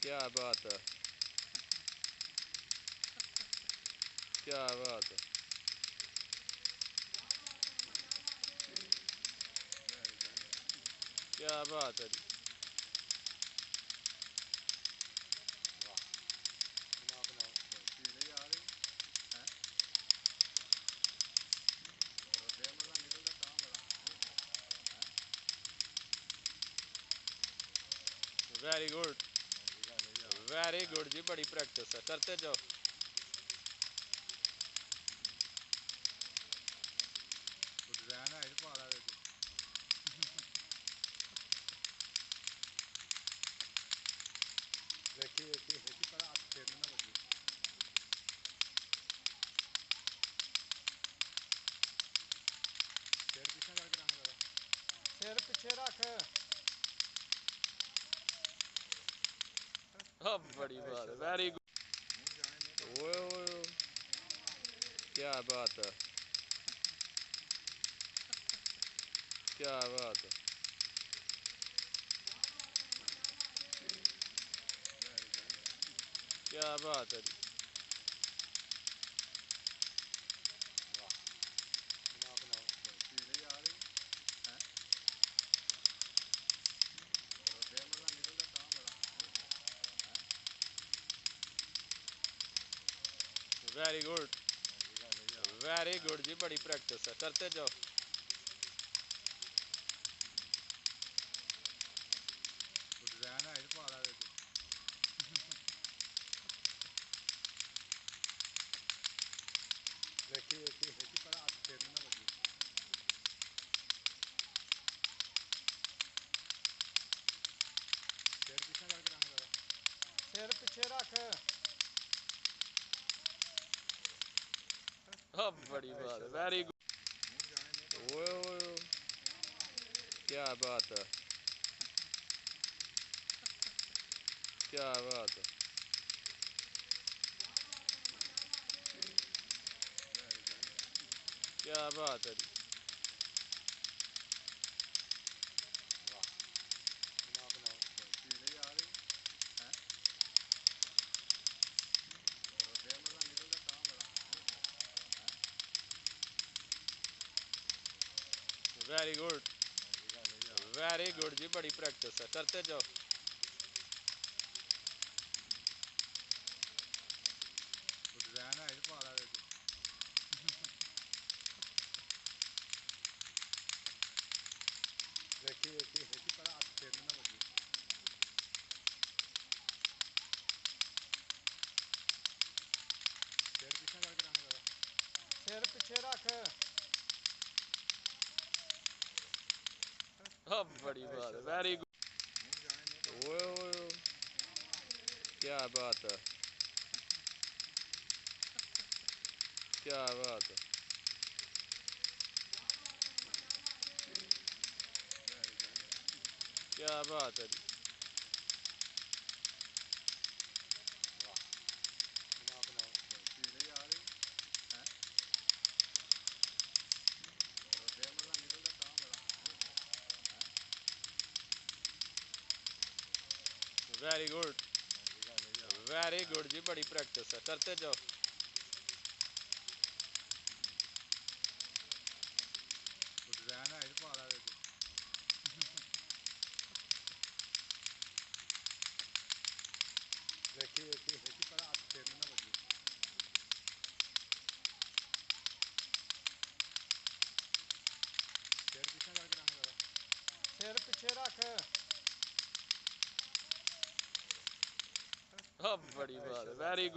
क्या बात है, क्या बात है। क्या बात है जी। वेरी गुड, वेरी गुड जी, बड़ी प्रैक्टिस है, करते जाओ। सिर पीछे रख। अब बड़ी बात है, वेरी गुड। ओए ओए ओए, क्या बात है, क्या बात है। क्या बात है जी। वेरी गुड, वेरी गुड जी, बड़ी प्रैक्टिस है, करते जाओ। सिर पीछे रख। अब बड़ी बात है, वेरी गुड। ओए ओए ओए, क्या बात है, क्या बात है। क्या बात है जी। वेरी गुड, वेरी गुड जी, बड़ी प्रैक्टिस है, करते जाओ। सिर पीछे रख। अब बड़ी बात है, वेरी गुड। ओए ओए ओए, क्या बात है, क्या बात है। क्या बात है जी। वेरी गुड, वेरी गुड जी, बड़ी प्रैक्टिस है, करते जाओ। सिर पीछे रख। अब बड़ी बात है, वेरी गुड।